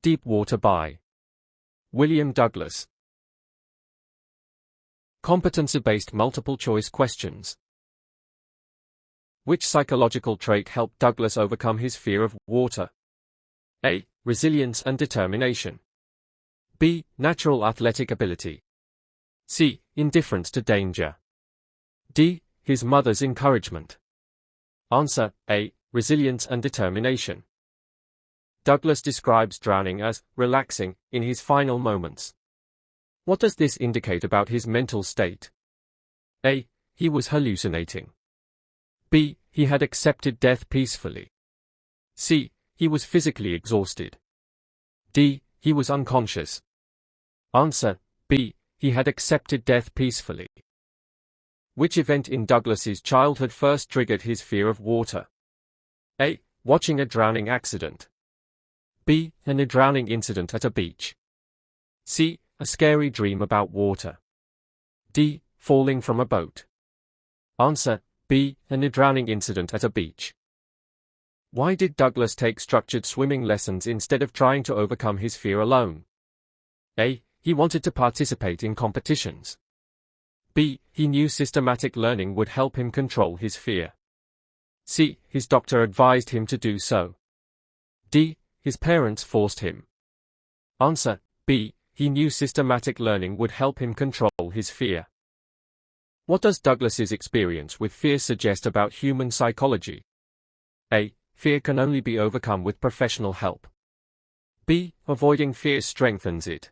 Deep Water by William Douglas. Competency-based multiple-choice questions. Which psychological trait helped Douglas overcome his fear of water? A. Resilience and determination. B. Natural athletic ability. C. Indifference to danger. D. His mother's encouragement. Answer: A. Resilience and determination. Douglas describes drowning as relaxing in his final moments. What does this indicate about his mental state? A. He was hallucinating. B. He had accepted death peacefully. C. He was physically exhausted. D. He was unconscious. Answer: B. He had accepted death peacefully. Which event in Douglas's childhood first triggered his fear of water? A. Watching a drowning accident. B. A drowning incident at a beach. C. A scary dream about water. D. Falling from a boat. Answer: B. A drowning incident at a beach. Why did Douglas take structured swimming lessons instead of trying to overcome his fear alone? A. He wanted to participate in competitions. B. He knew systematic learning would help him control his fear. C. His doctor advised him to do so. D. His parents forced him. Answer: B. He knew systematic learning would help him control his fear. What does Douglas's experience with fear suggest about human psychology? A. Fear can only be overcome with professional help. B. Avoiding fear strengthens it.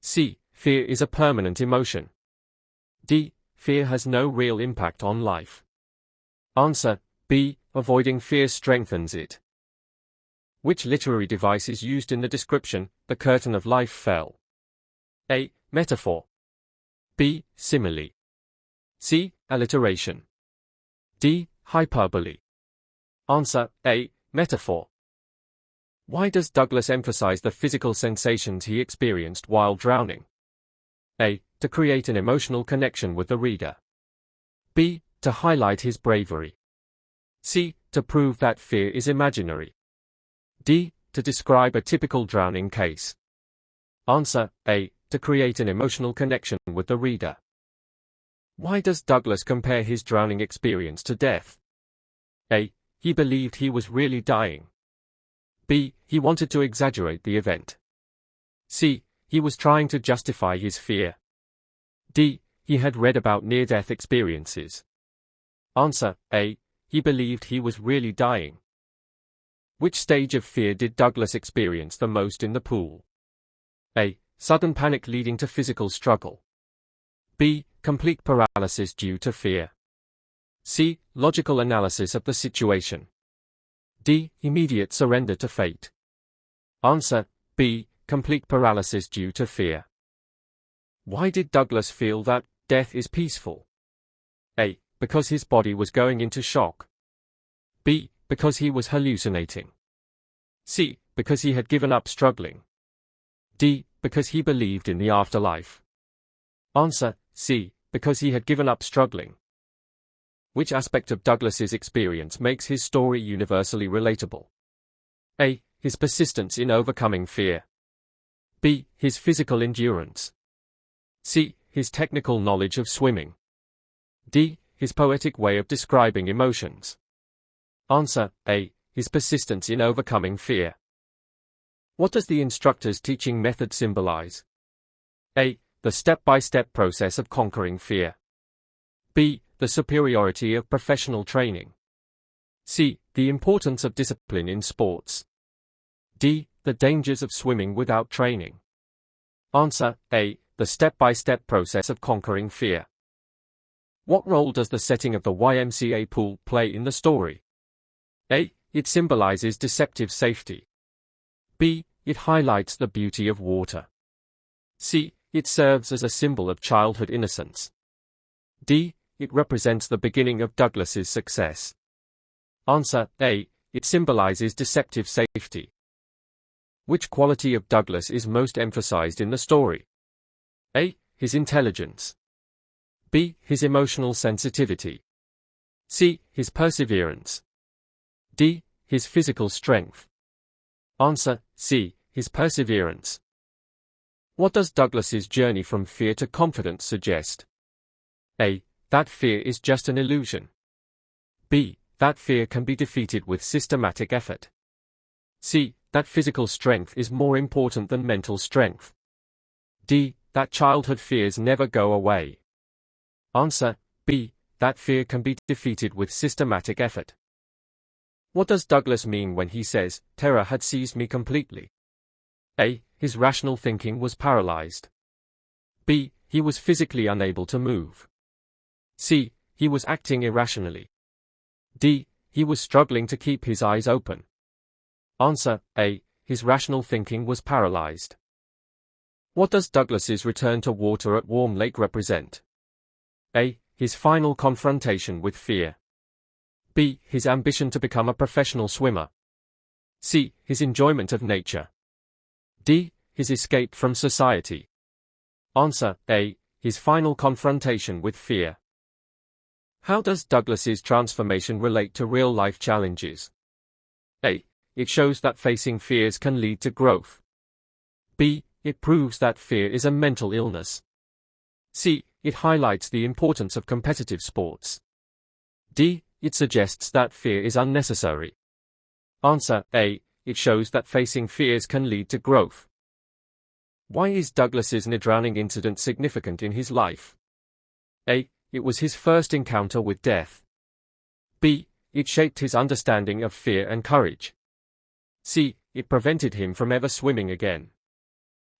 C. Fear is a permanent emotion. D. Fear has no real impact on life. Answer: B. Avoiding fear strengthens it. Which literary device is used in the description, "The curtain of life fell"? A. Metaphor. B. Simile. C. Alliteration. D. Hyperbole. Answer: A. Metaphor. Why does Douglas emphasize the physical sensations he experienced while drowning? A. To create an emotional connection with the reader. B. To highlight his bravery. C. To prove that fear is imaginary. D. To describe a typical drowning case. Answer: A. To create an emotional connection with the reader. Why does Douglas compare his drowning experience to death? A. He believed he was really dying. B. He wanted to exaggerate the event. C. He was trying to justify his fear. D. He had read about near-death experiences. Answer: A. He believed he was really dying. Which stage of fear did Douglas experience the most in the pool? A. Sudden panic leading to physical struggle. B. Complete paralysis due to fear. C. Logical analysis of the situation. D. Immediate surrender to fate. Answer: B. Complete paralysis due to fear. Why did Douglas feel that death is peaceful? A. Because his body was going into shock. B. Because he was hallucinating. C. Because he had given up struggling. D. Because he believed in the afterlife. Answer: C. Because he had given up struggling. Which aspect of Douglas's experience makes his story universally relatable? A. His persistence in overcoming fear. B. His physical endurance. C. His technical knowledge of swimming. D. His poetic way of describing emotions. Answer: A. His persistence in overcoming fear. What does the instructor's teaching method symbolize? A. The step-by-step process of conquering fear. B. The superiority of professional training. C. The importance of discipline in sports. D. The dangers of swimming without training. Answer: A. The step-by-step process of conquering fear. What role does the setting of the YMCA pool play in the story? A. It symbolizes deceptive safety. B. It highlights the beauty of water. C. It serves as a symbol of childhood innocence. D. It represents the beginning of Douglas's success. Answer: A. It symbolizes deceptive safety. Which quality of Douglas is most emphasized in the story? A. His intelligence. B. His emotional sensitivity. C. His perseverance. D. His physical strength. Answer: C. His perseverance. What does Douglas's journey from fear to confidence suggest? A. That fear is just an illusion. B. That fear can be defeated with systematic effort. C. That physical strength is more important than mental strength. D. That childhood fears never go away. Answer: B. That fear can be defeated with systematic effort. What does Douglas mean when he says, "Terror had seized me completely"? A. His rational thinking was paralyzed. B. He was physically unable to move. C. He was acting irrationally. D. He was struggling to keep his eyes open. Answer: A. His rational thinking was paralyzed. What does Douglas's return to water at Warm Lake represent? A. His final confrontation with fear. B. His ambition to become a professional swimmer. C. His enjoyment of nature. D. His escape from society. Answer: A. His final confrontation with fear. How does Douglas's transformation relate to real-life challenges? A. It shows that facing fears can lead to growth. B. It proves that fear is a mental illness. C. It highlights the importance of competitive sports. D. It suggests that fear is unnecessary. Answer: A. It shows that facing fears can lead to growth. Why is Douglas's near-drowning incident significant in his life? A. It was his first encounter with death. B. It shaped his understanding of fear and courage. C. It prevented him from ever swimming again.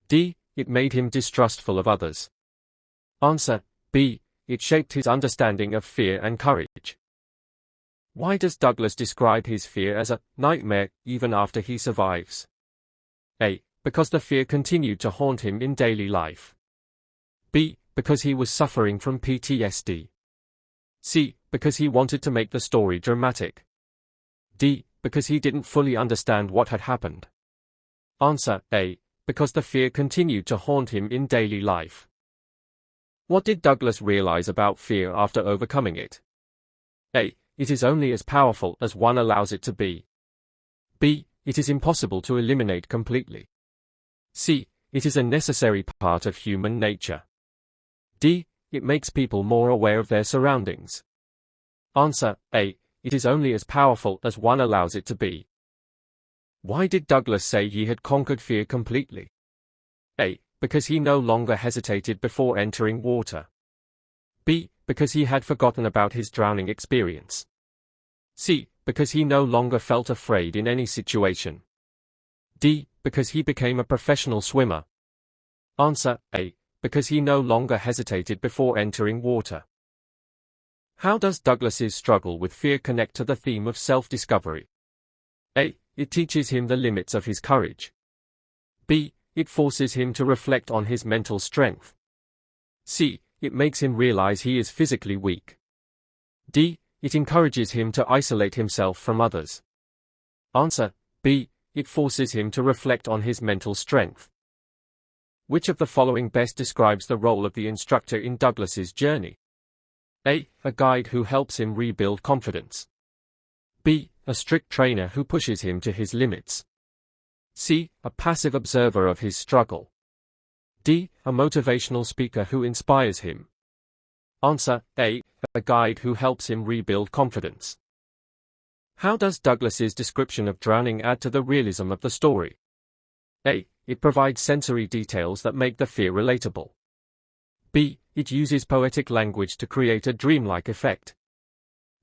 D. It made him distrustful of others. Answer: B. It shaped his understanding of fear and courage. Why does Douglas describe his fear as a nightmare even after he survives? A. Because the fear continued to haunt him in daily life. B. Because he was suffering from PTSD. C. Because he wanted to make the story dramatic. D. Because he didn't fully understand what had happened. Answer: A. Because the fear continued to haunt him in daily life. What did Douglas realize about fear after overcoming it? A. It is only as powerful as one allows it to be. B. It is impossible to eliminate completely. C. It is a necessary part of human nature. D. It makes people more aware of their surroundings. Answer: A. It is only as powerful as one allows it to be. Why did Douglas say he had conquered fear completely? A. Because he no longer hesitated before entering water. B. Because he had forgotten about his drowning experience. C. Because he no longer felt afraid in any situation. D. Because he became a professional swimmer. Answer: A. Because he no longer hesitated before entering water. How does Douglas's struggle with fear connect to the theme of self-discovery? A. It teaches him the limits of his courage. B. It forces him to reflect on his mental strength. C. It makes him realize he is physically weak. D. It encourages him to isolate himself from others. Answer: B. It forces him to reflect on his mental strength. Which of the following best describes the role of the instructor in Douglas's journey? A. A guide who helps him rebuild confidence. B. A strict trainer who pushes him to his limits. C. A passive observer of his struggle. D. A motivational speaker who inspires him. Answer: A. A guide who helps him rebuild confidence. How does Douglas's description of drowning add to the realism of the story? A. It provides sensory details that make the fear relatable. B. It uses poetic language to create a dreamlike effect.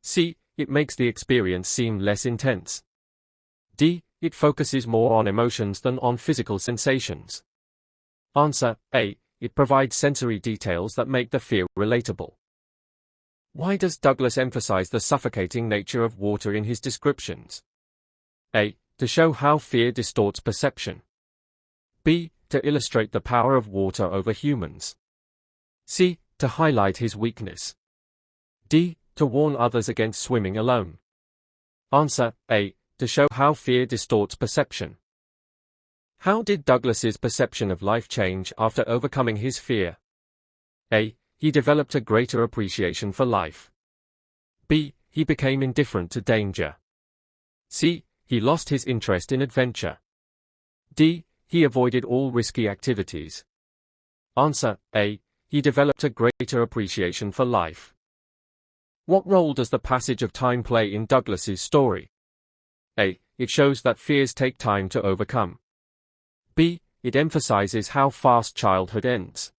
C. It makes the experience seem less intense. D. It focuses more on emotions than on physical sensations. Answer: A. It provides sensory details that make the fear relatable. Why does Douglas emphasize the suffocating nature of water in his descriptions? A. To show how fear distorts perception. B. To illustrate the power of water over humans. C. To highlight his weakness. D. To warn others against swimming alone. Answer: A. To show how fear distorts perception. How did Douglas's perception of life change after overcoming his fear? A. He developed a greater appreciation for life. B. He became indifferent to danger. C. He lost his interest in adventure. D. He avoided all risky activities. Answer: A. He developed a greater appreciation for life. What role does the passage of time play in Douglas's story? A. It shows that fears take time to overcome. B. It emphasizes how fast childhood ends.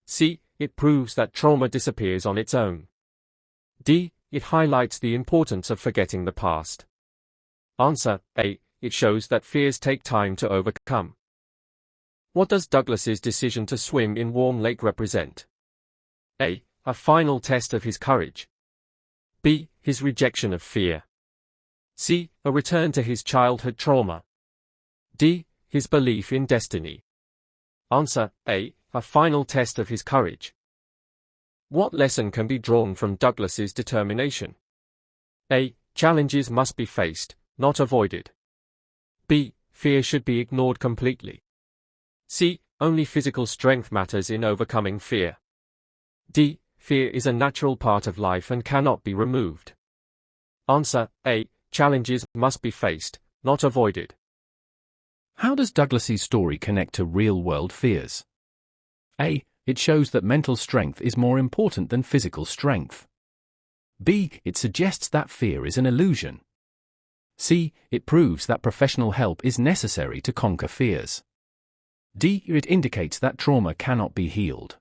C. It proves that trauma disappears on its own. D. It highlights the importance of forgetting the past. Answer: A. It shows that fears take time to overcome. What does Douglas's decision to swim in warm lake represent? A. A final test of his courage. B. His rejection of fear. C. A return to his childhood trauma. D. His belief in destiny. Answer: A. A final test of his courage. What lesson can be drawn from Douglas's determination? A. Challenges must be faced, not avoided. B. Fear should be ignored completely. C. Only physical strength matters in overcoming fear. D. Fear is a natural part of life and cannot be removed. Answer: A. Challenges must be faced, not avoided. How does Douglas's story connect to real-world fears? A. It shows that mental strength is more important than physical strength. B. It suggests that fear is an illusion. C. It proves that professional help is necessary to conquer fears. D. It indicates that trauma cannot be healed.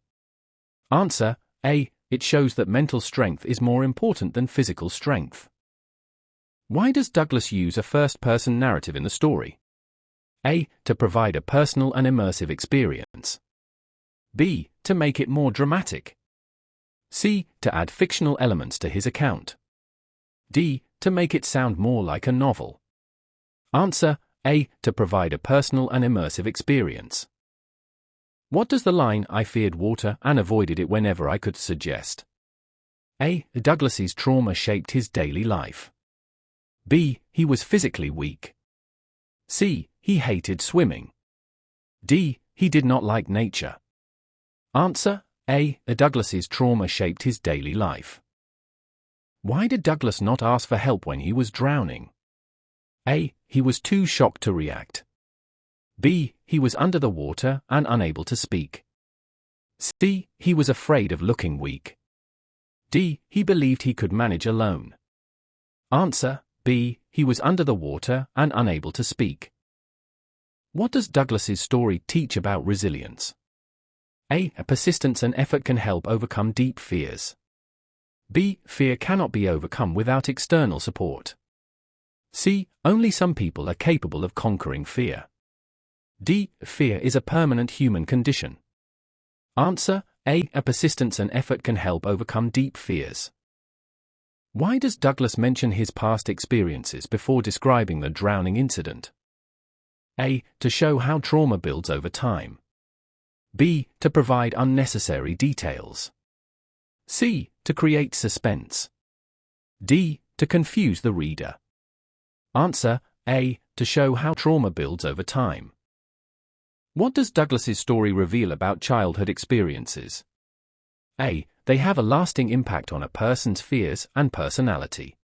Answer: A. It shows that mental strength is more important than physical strength. Why does Douglas use a first-person narrative in the story? A. To provide a personal and immersive experience. B. To make it more dramatic. C. To add fictional elements to his account. D. To make it sound more like a novel. Answer: A. To provide a personal and immersive experience. What does the line "I feared water and avoided it whenever I could" suggest? A. Douglas's trauma shaped his daily life. B. He was physically weak. C. He hated swimming. D. He did not like nature. Answer: A. Douglas's trauma shaped his daily life. Why did Douglas not ask for help when he was drowning? A. He was too shocked to react. B. He was under the water and unable to speak. C. He was afraid of looking weak. D. He believed he could manage alone. Answer: B. He was under the water and unable to speak. What does Douglas's story teach about resilience? A. Persistence and effort can help overcome deep fears. B. Fear cannot be overcome without external support. C. Only some people are capable of conquering fear. D. Fear is a permanent human condition. Answer: A. Persistence and effort can help overcome deep fears. Why does Douglas mention his past experiences before describing the drowning incident? A. To show how trauma builds over time. B. To provide unnecessary details. C. To create suspense. D. To confuse the reader. Answer: A. To show how trauma builds over time. What does Douglas's story reveal about childhood experiences? A. They have a lasting impact on a person's fears and personality.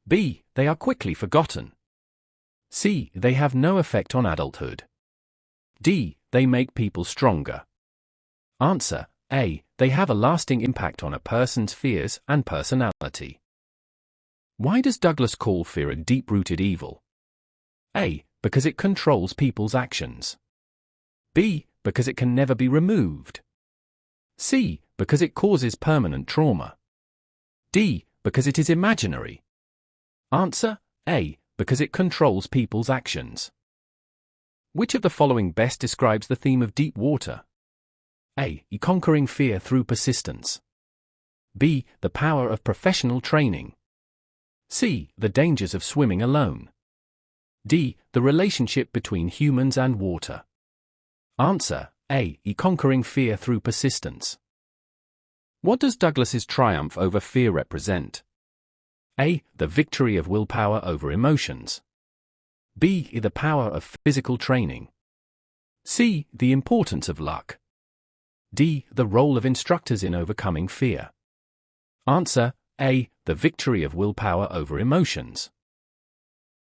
B. They are quickly forgotten. C. They have no effect on adulthood. D. They make people stronger. Answer: A. They have a lasting impact on a person's fears and personality. Why does Douglas call fear a deep-rooted evil? A. Because it controls people's actions. B. Because it can never be removed. C. Because it causes permanent trauma. D. Because it is imaginary. Answer: A. Because it controls people's actions. Which of the following best describes the theme of deep water? A. Conquering fear through persistence. B. The power of professional training. C. The dangers of swimming alone. D. The relationship between humans and water. Answer: A. Conquering fear through persistence. What does Douglas's triumph over fear represent? A. The victory of willpower over emotions. B. The power of physical training. C. The importance of luck. D. The role of instructors in overcoming fear. Answer: A. The victory of willpower over emotions.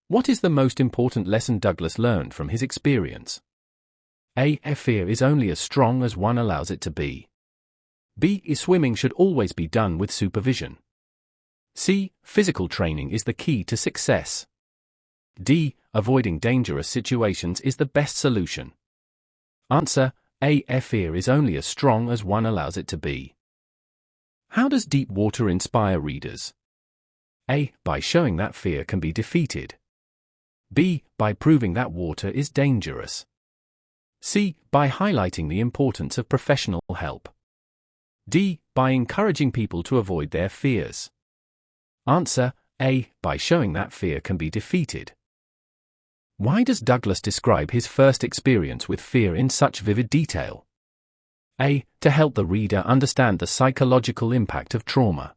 What is the most important lesson Douglas learned from his experience? A. Fear is only as strong as one allows it to be. B. Swimming should always be done with supervision. C. Physical training is the key to success. D. Avoiding dangerous situations is the best solution. Answer: A. Fear is only as strong as one allows it to be. How does deep water inspire readers? A. By showing that fear can be defeated. B. By proving that water is dangerous. C. By highlighting the importance of professional help. D. By encouraging people to avoid their fears. Answer: A. By showing that fear can be defeated. Why does Douglas describe his first experience with fear in such vivid detail? A. To help the reader understand the psychological impact of trauma.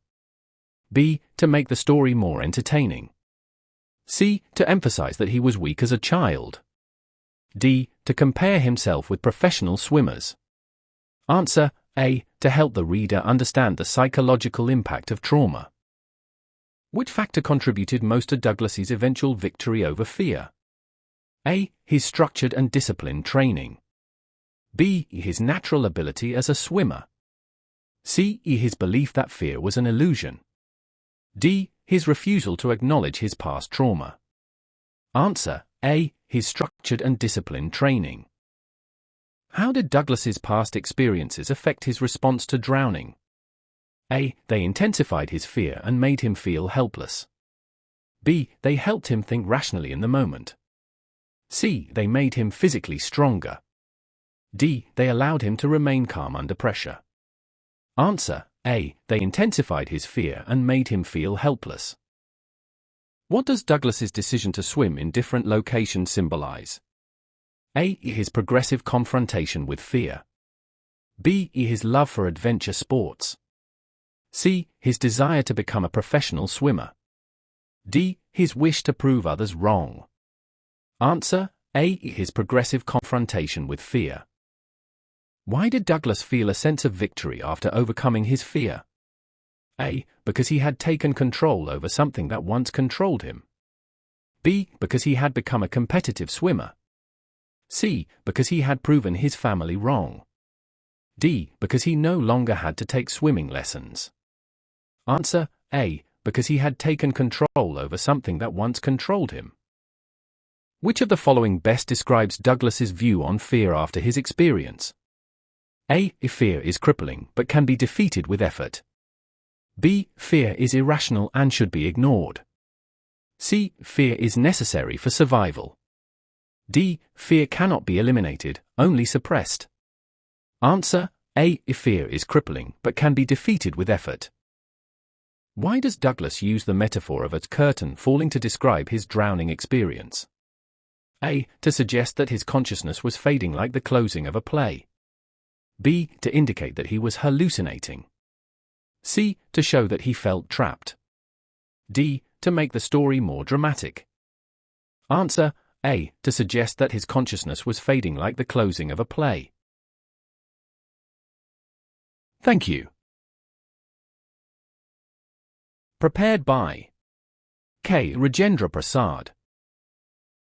B. To make the story more entertaining. C. To emphasize that he was weak as a child. D. To compare himself with professional swimmers. Answer: A. To help the reader understand the psychological impact of trauma. Which factor contributed most to Douglas's eventual victory over fear? A. His structured and disciplined training. B. His natural ability as a swimmer. C. His belief that fear was an illusion. D. His refusal to acknowledge his past trauma. Answer: A. His structured and disciplined training. How did Douglas's past experiences affect his response to drowning? A. They intensified his fear and made him feel helpless. B. They helped him think rationally in the moment. C. They made him physically stronger. D. They allowed him to remain calm under pressure. Answer: A. They intensified his fear and made him feel helpless. What does Douglas's decision to swim in different locations symbolize? A. His progressive confrontation with fear. B. His love for adventure sports. C. His desire to become a professional swimmer. D. His wish to prove others wrong. Answer: A. His progressive confrontation with fear. Why did Douglas feel a sense of victory after overcoming his fear? A. Because he had taken control over something that once controlled him. B. Because he had become a competitive swimmer. C. Because he had proven his family wrong. D. Because he no longer had to take swimming lessons. Answer: A. Because he had taken control over something that once controlled him. Which of the following best describes Douglas's view on fear after his experience? A. Fear is crippling but can be defeated with effort. B. Fear is irrational and should be ignored. C. Fear is necessary for survival. D. Fear cannot be eliminated, only suppressed. Answer: A. Fear is crippling but can be defeated with effort. Why does Douglas use the metaphor of a curtain falling to describe his drowning experience? A. To suggest that his consciousness was fading like the closing of a play. B. To indicate that he was hallucinating. C. To show that he felt trapped. D. To make the story more dramatic. Answer: A. To suggest that his consciousness was fading like the closing of a play. Thank you. Prepared by K. Rajendra Prasad.